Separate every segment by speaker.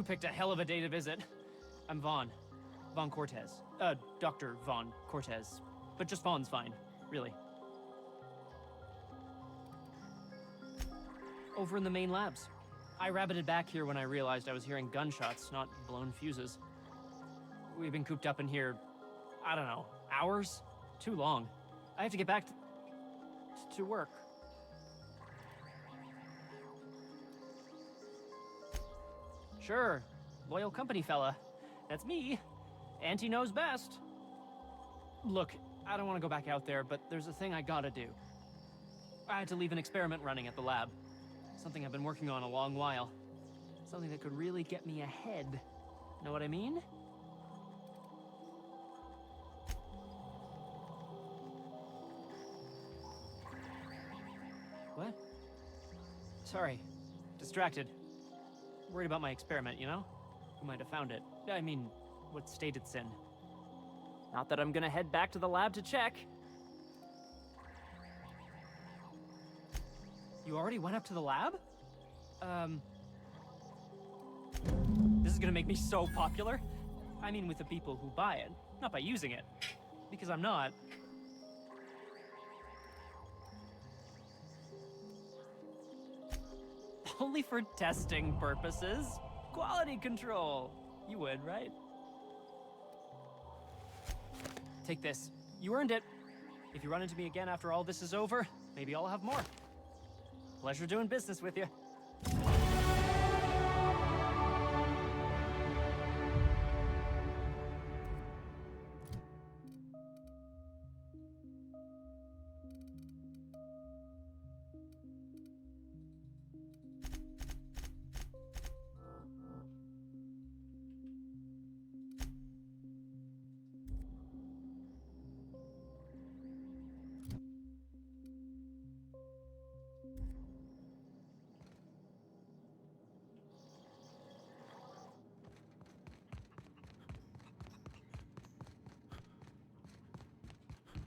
Speaker 1: You picked a hell of a day to visit. I'm Vaughn. Vaughn Cortez. Dr. Vaughn Cortez. But just Vaughn's fine, really. Over in the main labs. I rabbited back here when I realized I was hearing gunshots, not blown fuses. We've been cooped up in here, I don't know, hours? Too long. I have to get back to work. Sure, loyal company fella. That's me. Auntie knows best. Look, I don't want to go back out there, but there's a thing I gotta do. I had to leave an experiment running at the lab. Something I've been working on a long while. Something that could really get me ahead. Know what I mean? What? Sorry. Distracted. Worried about my experiment, you know? Who might have found it? I mean, what state it's in. Not that I'm gonna head back to the lab to check. You already went up to the lab? This is gonna make me so popular. I mean with the people who buy it, not by using it. Because I'm not. Only for testing purposes. Quality control. You would, right? Take this. You earned it. If you run into me again after all this is over, maybe I'll have more. Pleasure doing business with you.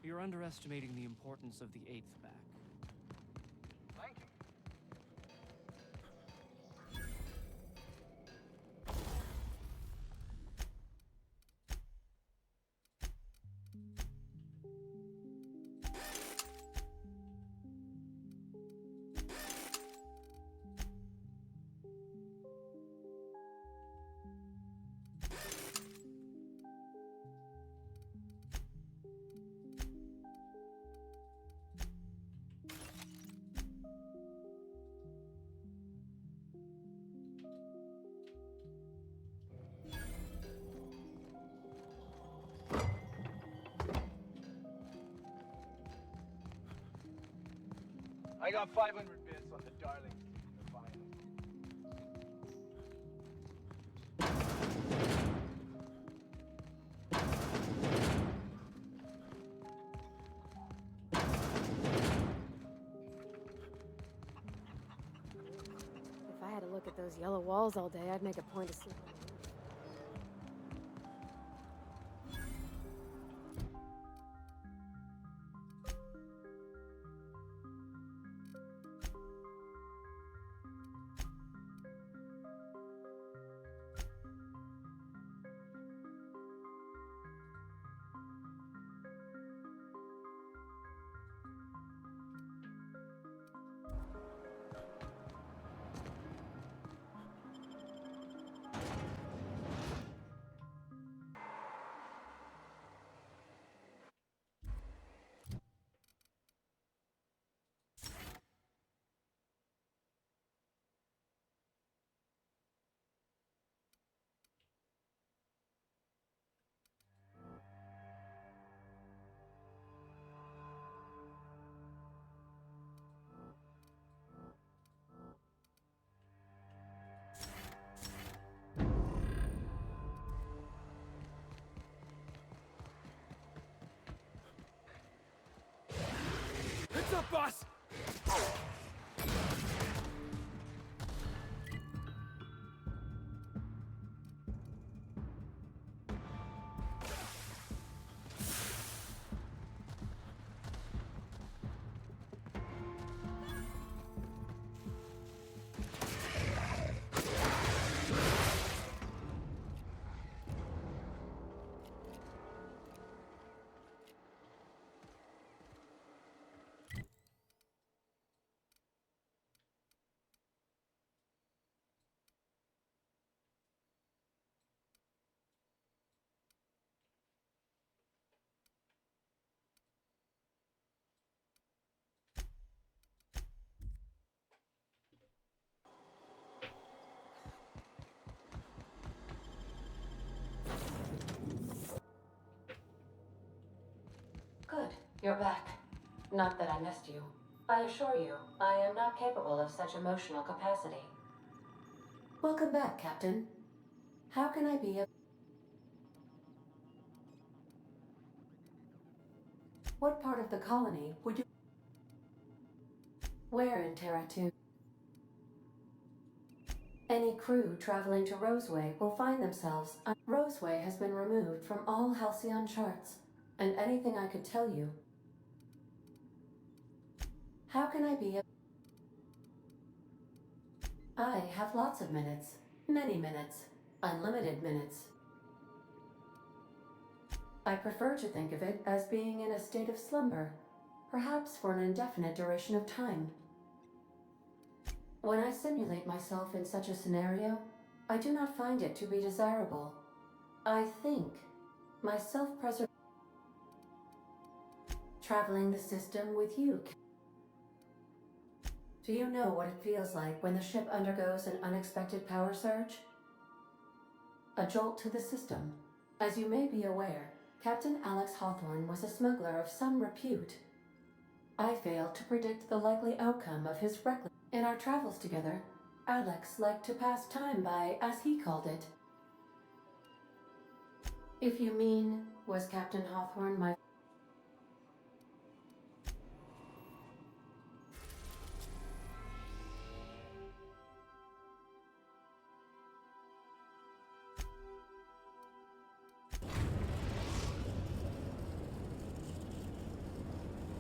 Speaker 1: You're underestimating the importance of the 8th back.
Speaker 2: Thank you. I got 500 bits on the Darling finally.
Speaker 3: If I had to look at those yellow walls all day, I'd make a point of sleeping.
Speaker 4: You're back. Not that I missed you. I assure you, I am not capable of such emotional capacity. Welcome back, Captain. How can I be of... What part of the colony would you... Where in Terra 2? Any crew traveling to Roseway will find themselves... Roseway has been removed from all Halcyon charts, and anything I could tell you... How can I be of... I have lots of minutes. Many minutes. Unlimited minutes. I prefer to think of it as being in a state of slumber, perhaps for an indefinite duration of time. When I simulate myself in such a scenario, I do not find it to be desirable. I think my self-preservation... Traveling the system with you. Do you know what it feels like when the ship undergoes an unexpected power surge? A jolt to the system. As you may be aware, Captain Alex Hawthorne was a smuggler of some repute. I failed to predict the likely outcome of his reckless... In our travels together, Alex liked to pass time by, as he called it. If you mean, was Captain Hawthorne my...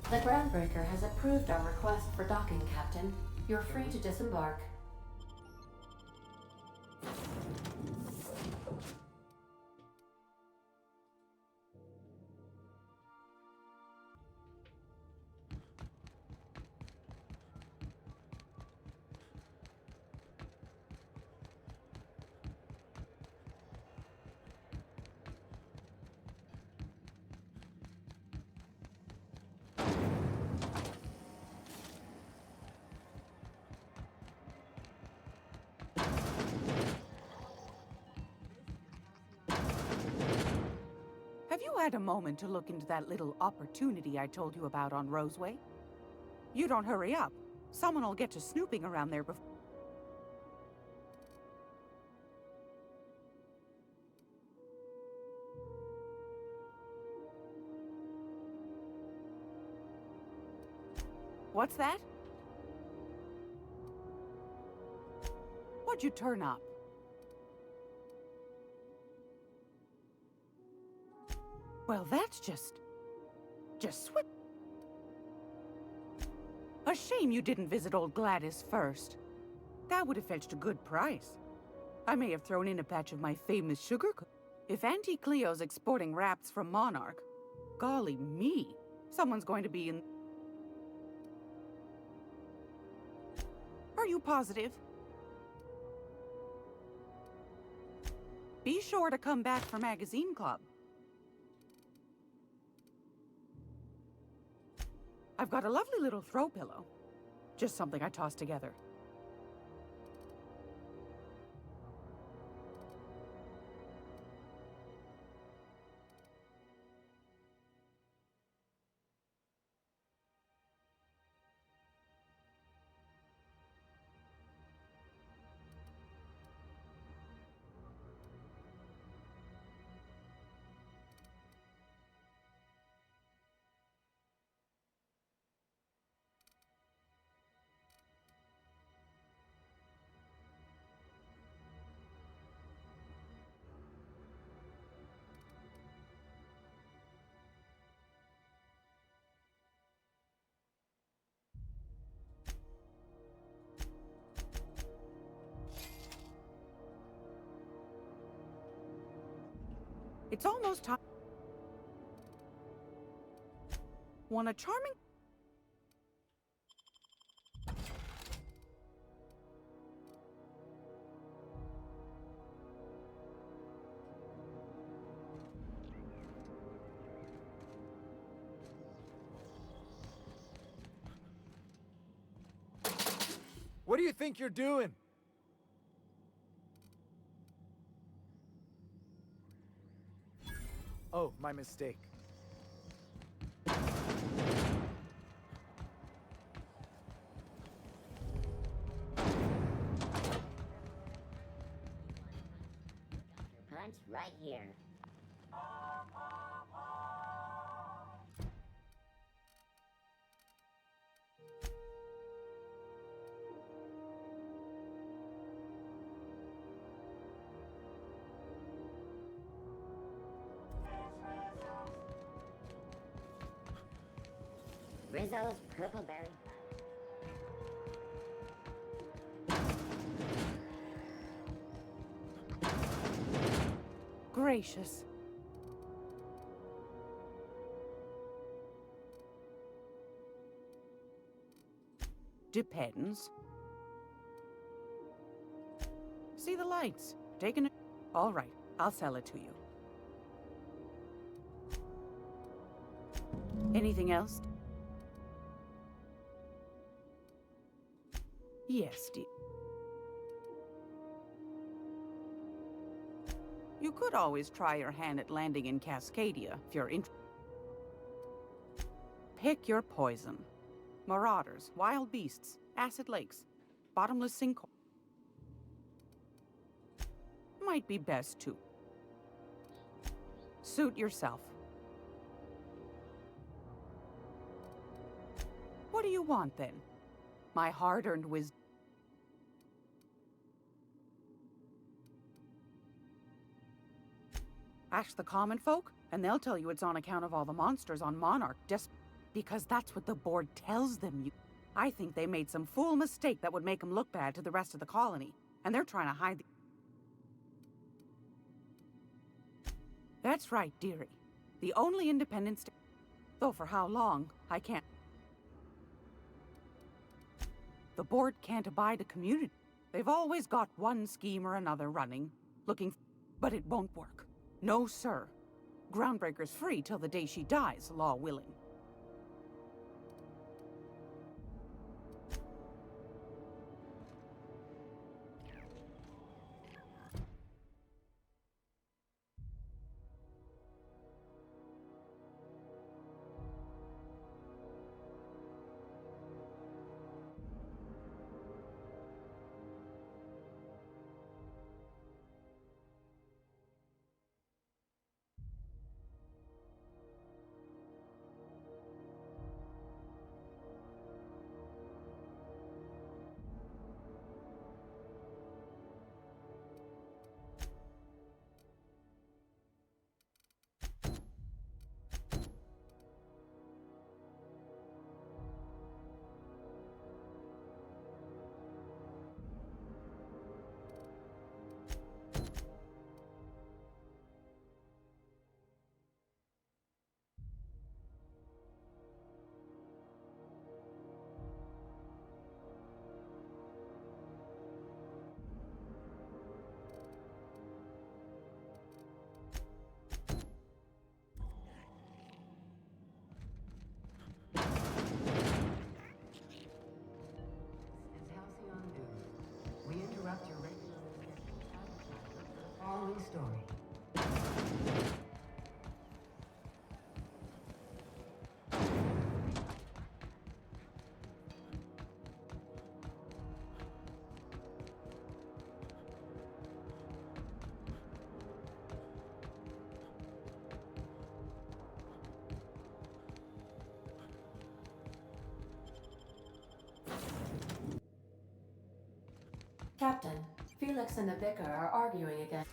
Speaker 4: The Groundbreaker has approved our request for docking, Captain. You're free to disembark.
Speaker 5: Have you had a moment to look into that little opportunity I told you about on Roseway? You don't hurry up. Someone will get to snooping around there before... What's that? What'd you turn up? Well, that's just sweet. A shame you didn't visit old Gladys first. That would have fetched a good price. I may have thrown in a patch of my famous sugar If Auntie Cleo's exporting wraps from Monarch, golly me, someone's going to be in... Are you positive? Be sure to come back for Magazine Club. I've got a lovely little throw pillow. Just something I tossed together. It's almost time. Want a charming...
Speaker 6: What do you think you're doing? Oh, my mistake.
Speaker 7: want right here. Rizzo's Purpleberry.
Speaker 5: Gracious. Depends. See the lights. Taking it. All right, I'll sell it to you. Anything else? Yes, dear. You could always try your hand at landing in Cascadia if you're interested. Pick your poison. Marauders, wild beasts, acid lakes, bottomless sinkhole. Might be best to suit yourself. What do you want then? My hard-earned wisdom. Ask the common folk, and they'll tell you it's on account of all the monsters on Monarch, just because that's what the board tells them. I think they made some fool mistake that would make them look bad to the rest of the colony, and they're trying to hide the... That's right, dearie. The only independent state. Though for how long, I can't. The board can't abide a community. They've always got one scheme or another running, but it won't work. No, sir. Groundbreaker's free till the day she dies, law willing.
Speaker 8: Following story.
Speaker 4: Captain, Felix and the Vicar are arguing again.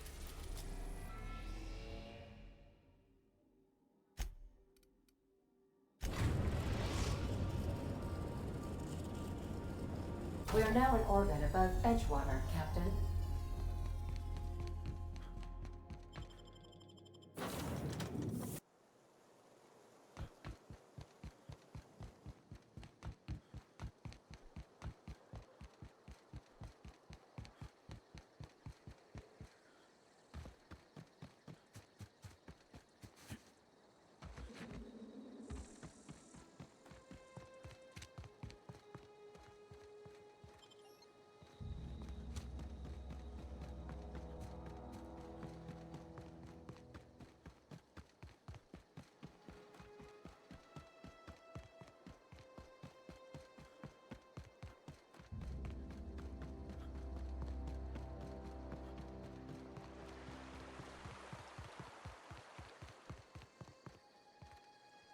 Speaker 4: We are now in orbit above Edgewater, Captain.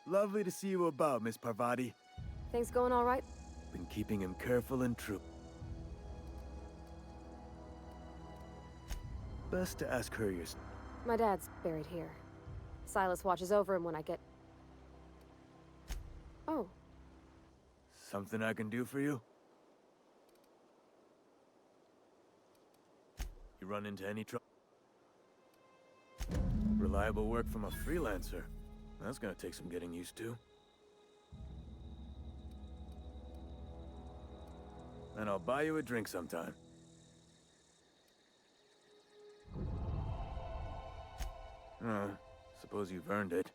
Speaker 6: Lovely to see you about, Miss Parvati.
Speaker 3: Things going all right?
Speaker 6: Been keeping him careful and true. Best to ask her your...
Speaker 3: My dad's buried here. Silas watches over him when I get... Oh,
Speaker 6: Something I can do for you? You run into any trouble? Reliable work from a freelancer. That's gonna take some getting used to. And I'll buy you a drink sometime. Suppose you've earned it.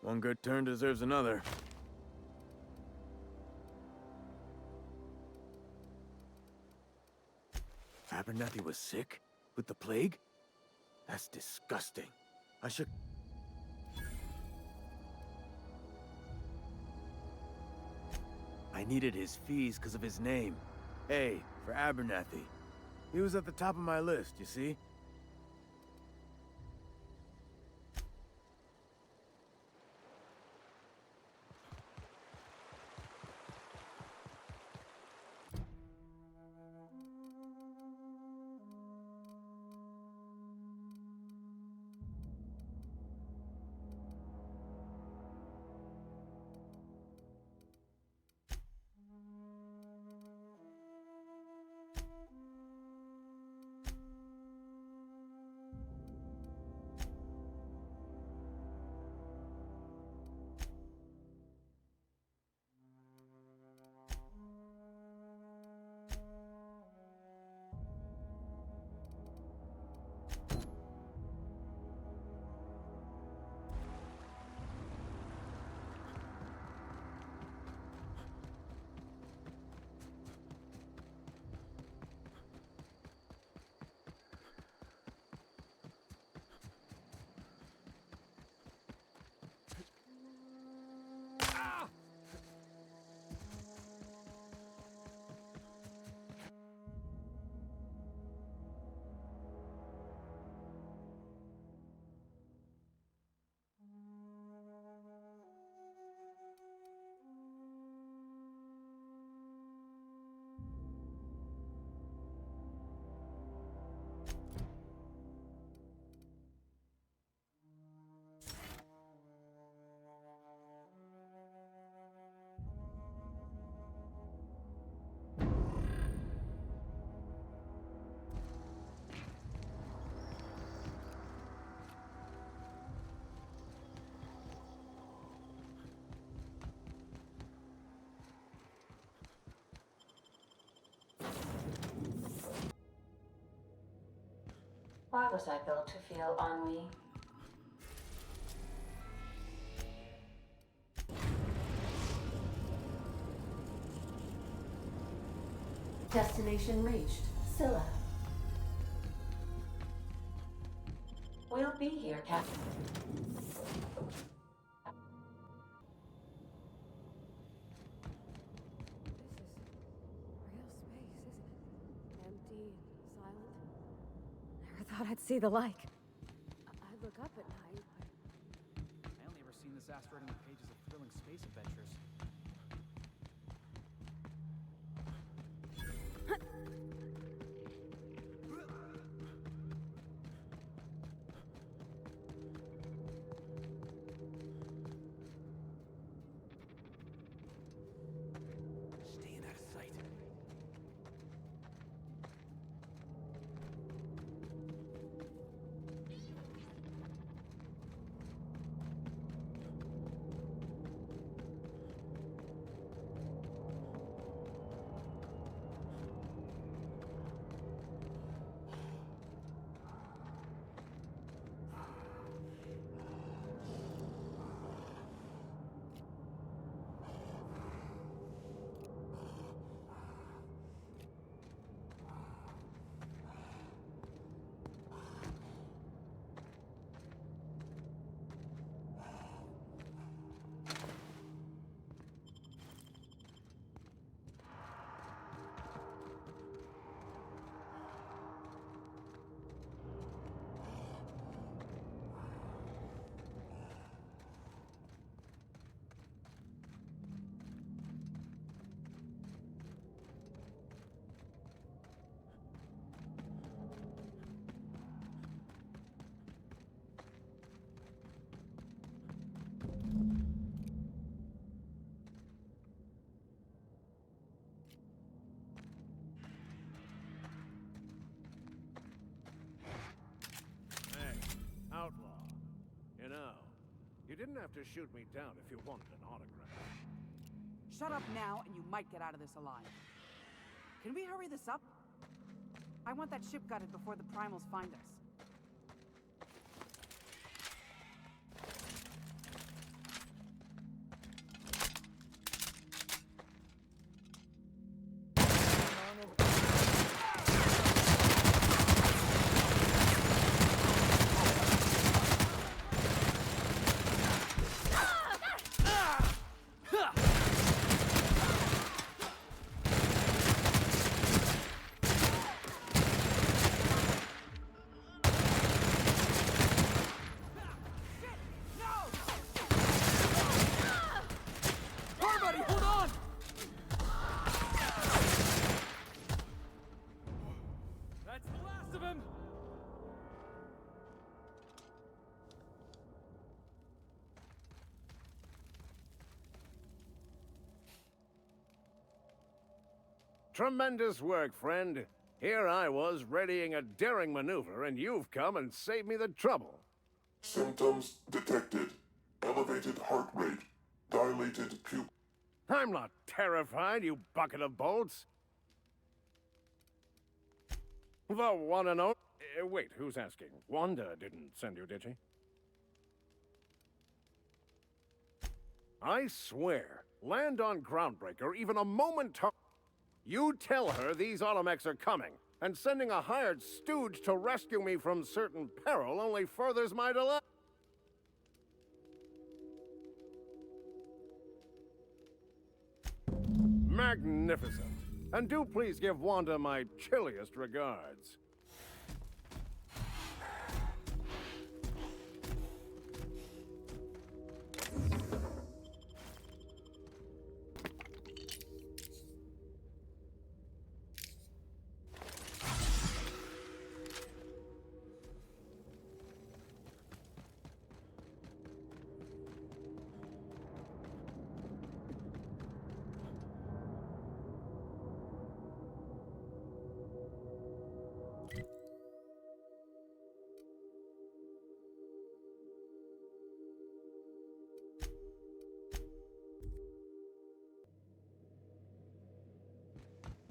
Speaker 6: One good turn deserves another. Abernathy was sick? With the plague? That's disgusting. I should... I needed his fees because of his name. A, for Abernathy. He was at the top of my list, you see?
Speaker 4: Why was I built to feel ennui? Destination reached. Scylla. We'll be here, Captain.
Speaker 3: this is real space, isn't it? Empty and silent. Never thought I'd see the like. I look up at night, but
Speaker 1: I only ever seen this asteroid in the pages of thrilling space adventures. Staying out of sight.
Speaker 8: didn't have to shoot me down if you wanted an autograph.
Speaker 5: Shut up now, and you might get out of this alive. Can we hurry this up? I want that ship gutted before the primals find us.
Speaker 8: Tremendous work, friend. Here I was readying a daring maneuver, and you've come and saved me the trouble.
Speaker 9: Symptoms detected. Elevated heart rate. Dilated pupil.
Speaker 8: I'm not terrified, you bucket of bolts. The one and only... wait, who's asking? Wanda didn't send you, did she? I swear, land on Groundbreaker even a moment... You tell her these Automechs are coming, and sending a hired stooge to rescue me from certain peril only furthers my delay. Magnificent. And do please give Wanda my chilliest regards.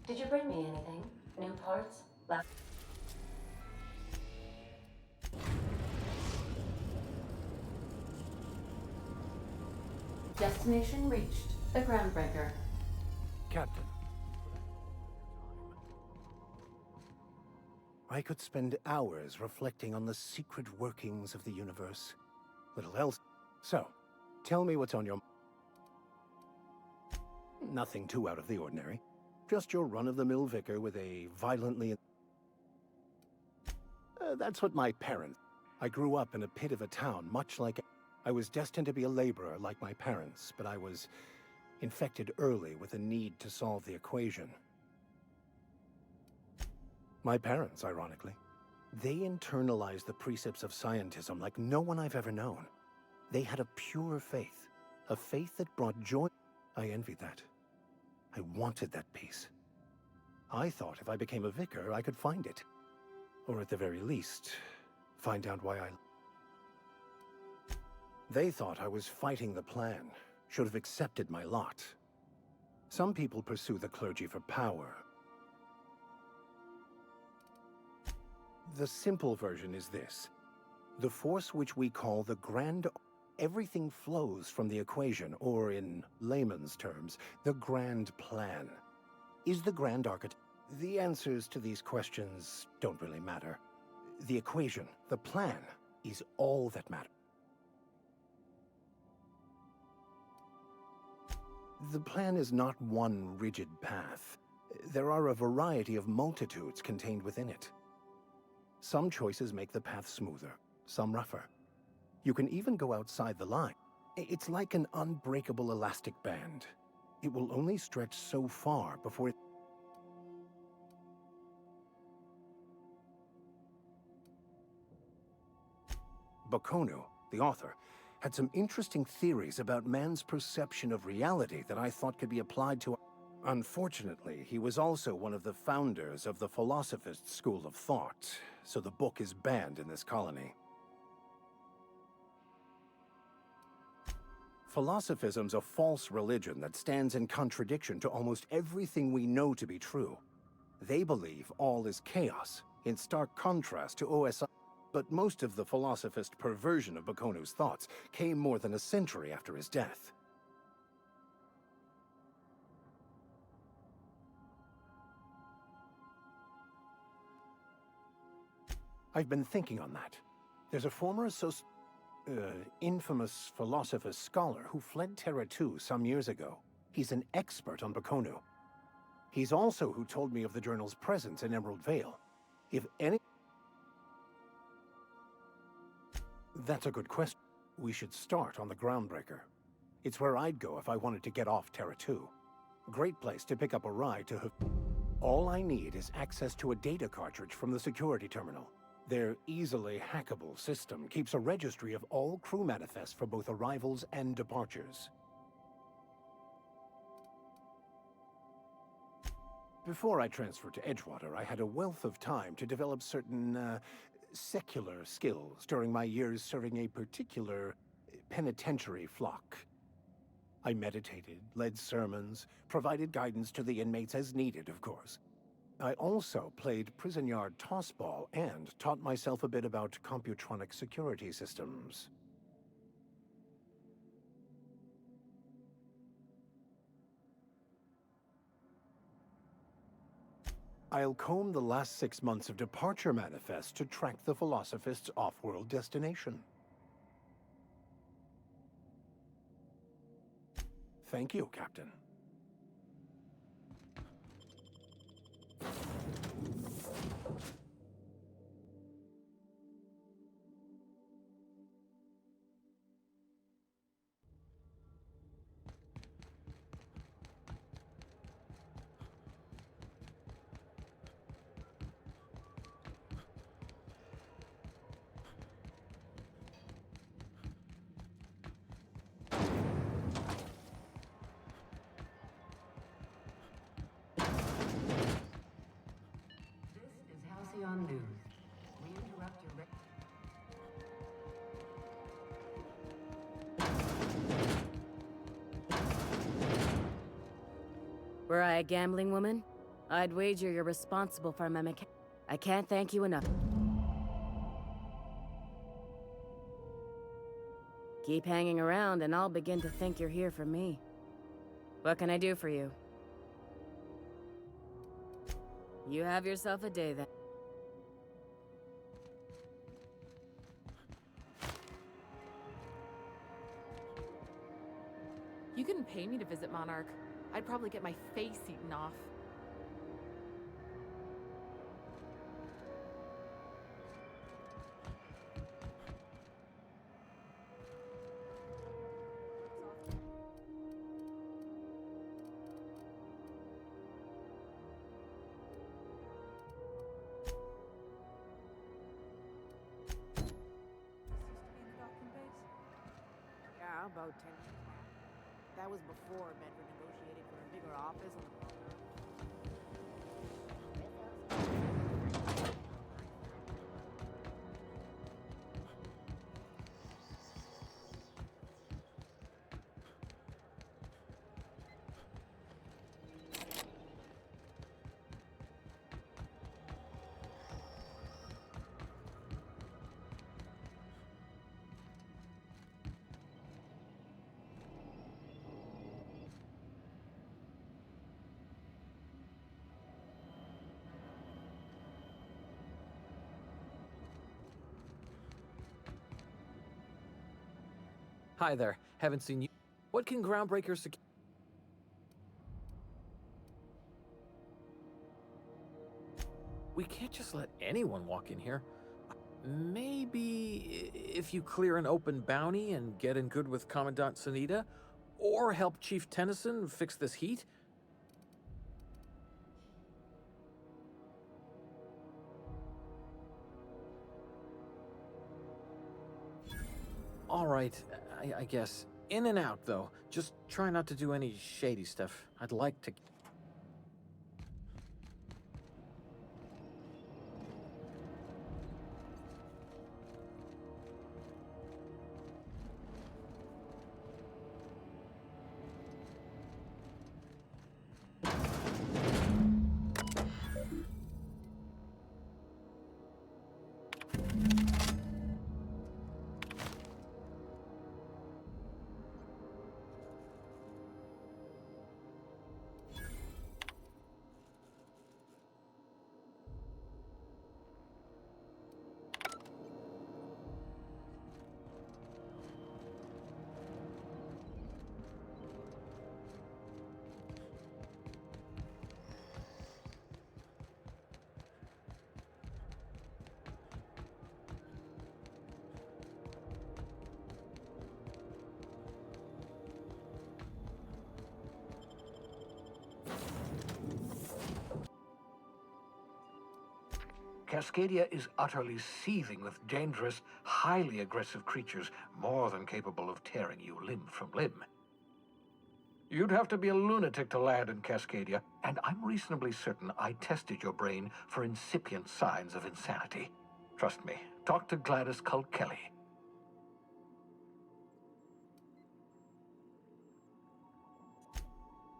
Speaker 4: Did you bring me anything? New parts? Destination reached. The Groundbreaker.
Speaker 6: Captain. I could spend hours reflecting on the secret workings of the universe. Little else. So, tell me what's on your... Nothing too out of the ordinary. Just your run-of-the-mill vicar with a violently... that's what my parents... I grew up in a pit of a town, much like... I was destined to be a laborer like my parents, but I was infected early with a need to solve the equation. My parents, ironically. They internalized the precepts of scientism like no one I've ever known. They had a pure faith. A faith that brought joy. I envied that. I wanted that peace. I thought if I became a vicar, I could find it. Or at the very least, find out why I... They thought I was fighting the plan, should have accepted my lot. Some people pursue the clergy for power. The simple version is this. The force which we call the Grand... Everything flows from the equation, or in layman's terms, the Grand Plan. Is the Grand Architect... The answers to these questions don't really matter. The equation, the plan, is all that matters. The plan is not one rigid path. There are a variety of multitudes contained within it. Some choices make the path smoother, some rougher. You can even go outside the line. It's like an unbreakable elastic band. It will only stretch so far before it... Bakonu, the author, had some interesting theories about man's perception of reality that I thought could be applied to... Unfortunately, he was also one of the founders of the Philosophist school of thought, so the book is banned in this colony. Philosophism's a false religion that stands in contradiction to almost everything we know to be true. They believe all is chaos, in stark contrast to OSI. But most of the philosophist perversion of Bakonu's thoughts came more than a century after his death. I've been thinking on that. There's a former infamous philosopher scholar who fled Terra 2 some years ago. He's an expert on Bakonu. He's also who told me of the journal's presence in Emerald Vale. If any... That's a good question. We should start on the Groundbreaker. It's where I'd go if I wanted to get off Terra 2. Great place to pick up a ride to... All I need is access to a data cartridge from the security terminal. Their easily hackable system keeps a registry of all crew manifests for both arrivals and departures. Before I transferred to Edgewater, I had a wealth of time to develop certain, secular skills during my years serving a particular penitentiary flock. I meditated, led sermons, provided guidance to the inmates as needed, of course. I also played prison yard tossball and taught myself a bit about computronic security systems. I'll comb the last 6 months of departure manifest to track the Philosophist's off-world destination. Thank you, Captain.
Speaker 4: On news. We interrupt your
Speaker 3: Were I a gambling woman, I'd wager you're responsible for my mechanic. I can't thank you enough. Keep hanging around and I'll begin to think you're here for me. What can I do for you? You have yourself a day then.
Speaker 10: You couldn't pay me to visit Monarch. I'd probably get my face eaten off.
Speaker 5: Yeah, about 10 years back. That was before Medford negotiated for a bigger office on the...
Speaker 11: Hi there. Haven't seen you. What can Groundbreaker secure? We can't just let anyone walk in here. Maybe if you clear an open bounty and get in good with Commandant Sunita, or help Chief Tennyson fix this heat? All right, I guess. In and out, though. Just try not to do any shady stuff. I'd like to...
Speaker 6: Cascadia is utterly seething with dangerous, highly aggressive creatures more than capable of tearing you limb from limb. You'd have to be a lunatic to land in Cascadia, and I'm reasonably certain I tested your brain for incipient signs of insanity. Trust me, talk to Gladys Culkelly.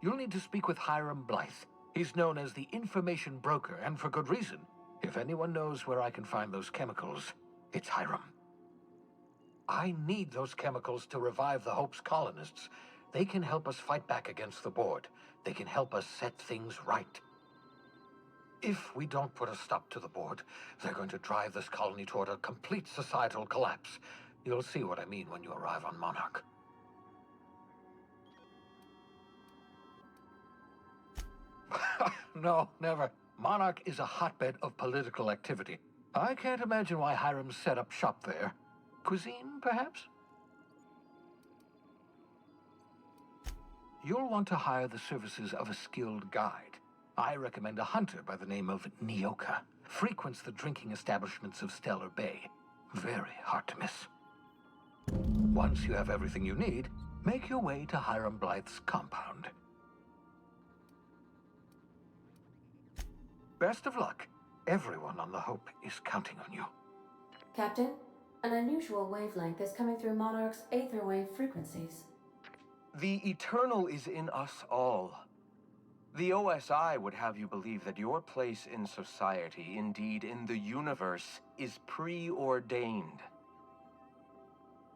Speaker 6: You'll need to speak with Hiram Blythe. He's known as the information broker, and for good reason. If anyone knows where I can find those chemicals, it's Hiram. I need those chemicals to revive the Hope's colonists. They can help us fight back against the Board. They can help us set things right. If we don't put a stop to the Board, they're going to drive this colony toward a complete societal collapse. You'll see what I mean when you arrive on Monarch. No, never. Monarch is a hotbed of political activity. I can't imagine why Hiram set up shop there. Cuisine, perhaps? You'll want to hire the services of a skilled guide. I recommend a hunter by the name of Nyoka. Frequents the drinking establishments of Stellar Bay. Very hard to miss. Once you have everything you need, make your way to Hiram Blythe's compound. Best of luck. Everyone on the Hope is counting on you.
Speaker 4: Captain, an unusual wavelength is coming through Monarch's aether wave frequencies.
Speaker 12: The eternal is in us all. The OSI would have you believe that your place in society, indeed in the universe, is preordained.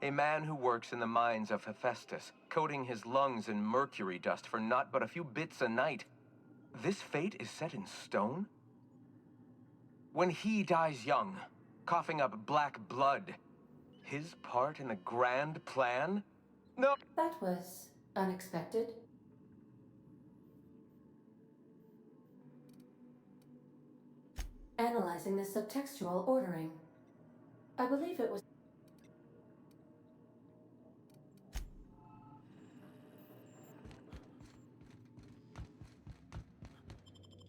Speaker 12: A man who works in the mines of Hephaestus, coating his lungs in mercury dust for not but a few bits a night. This fate is set in stone? When he dies young, coughing up black blood, his part in the grand plan? No.
Speaker 4: That was unexpected. Analyzing the subtextual ordering. I believe it was...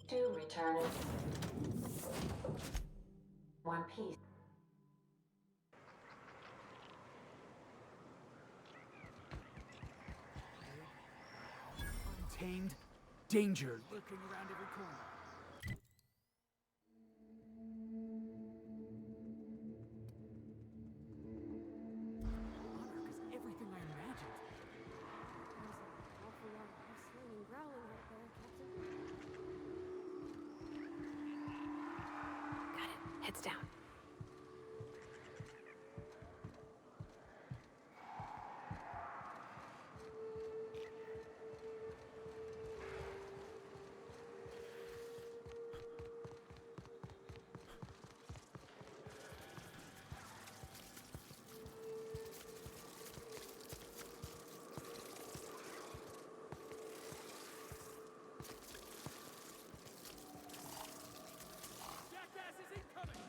Speaker 13: Two returners. One piece.
Speaker 14: Untamed danger lurking around every corner. Monarch is everything I imagined.
Speaker 3: There's an awful lot of hustling and growling out there, Captain.
Speaker 10: Got it. Heads down.
Speaker 14: Jackasses incoming!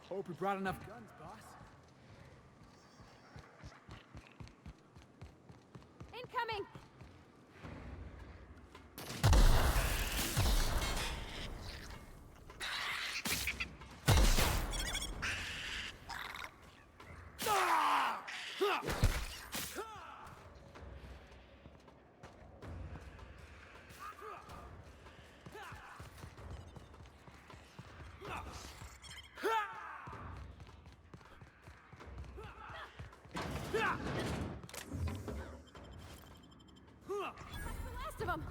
Speaker 14: Hope we brought enough guns, boss.
Speaker 3: Incoming! That's the last of them!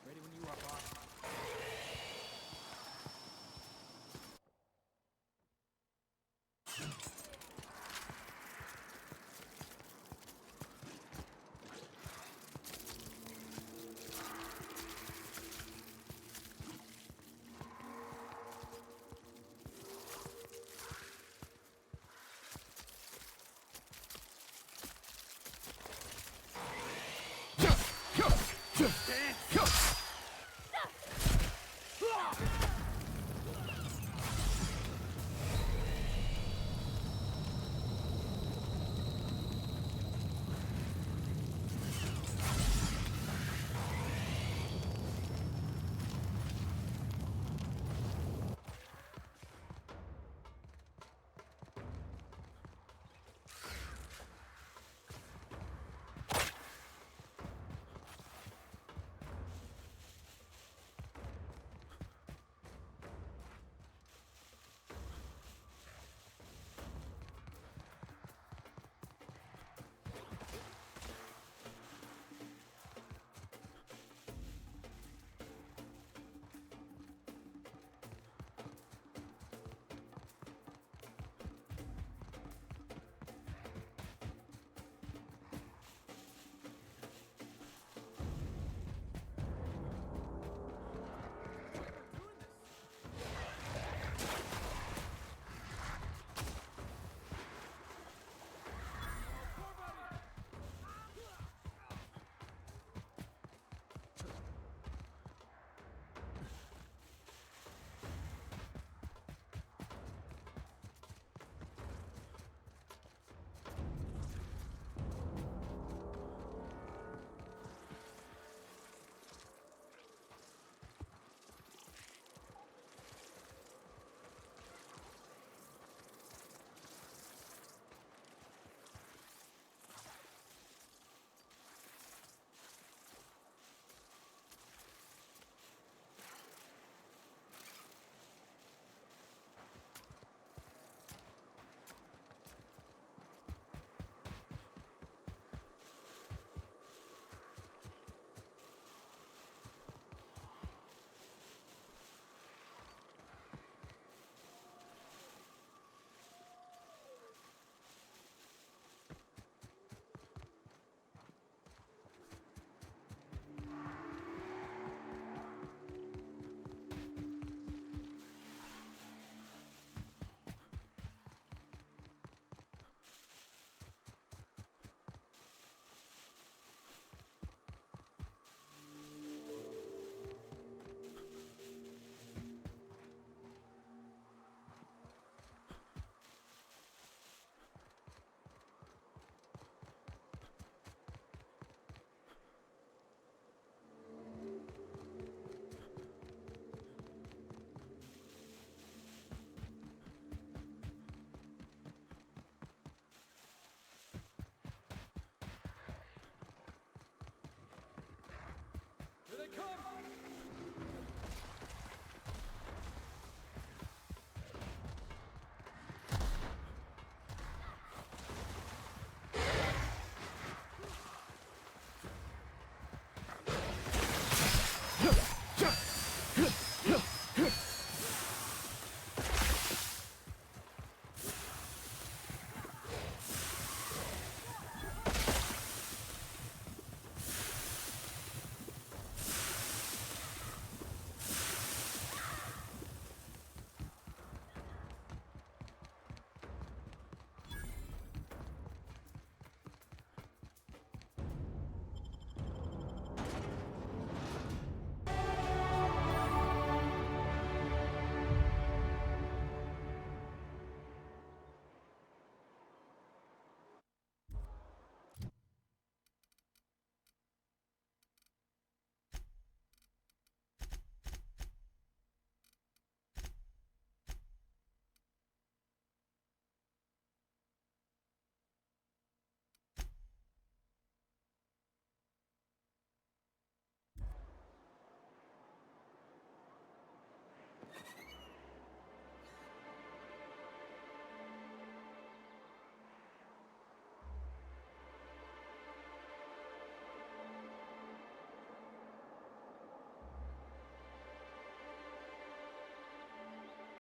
Speaker 14: Ready when you are, boss. Here they come!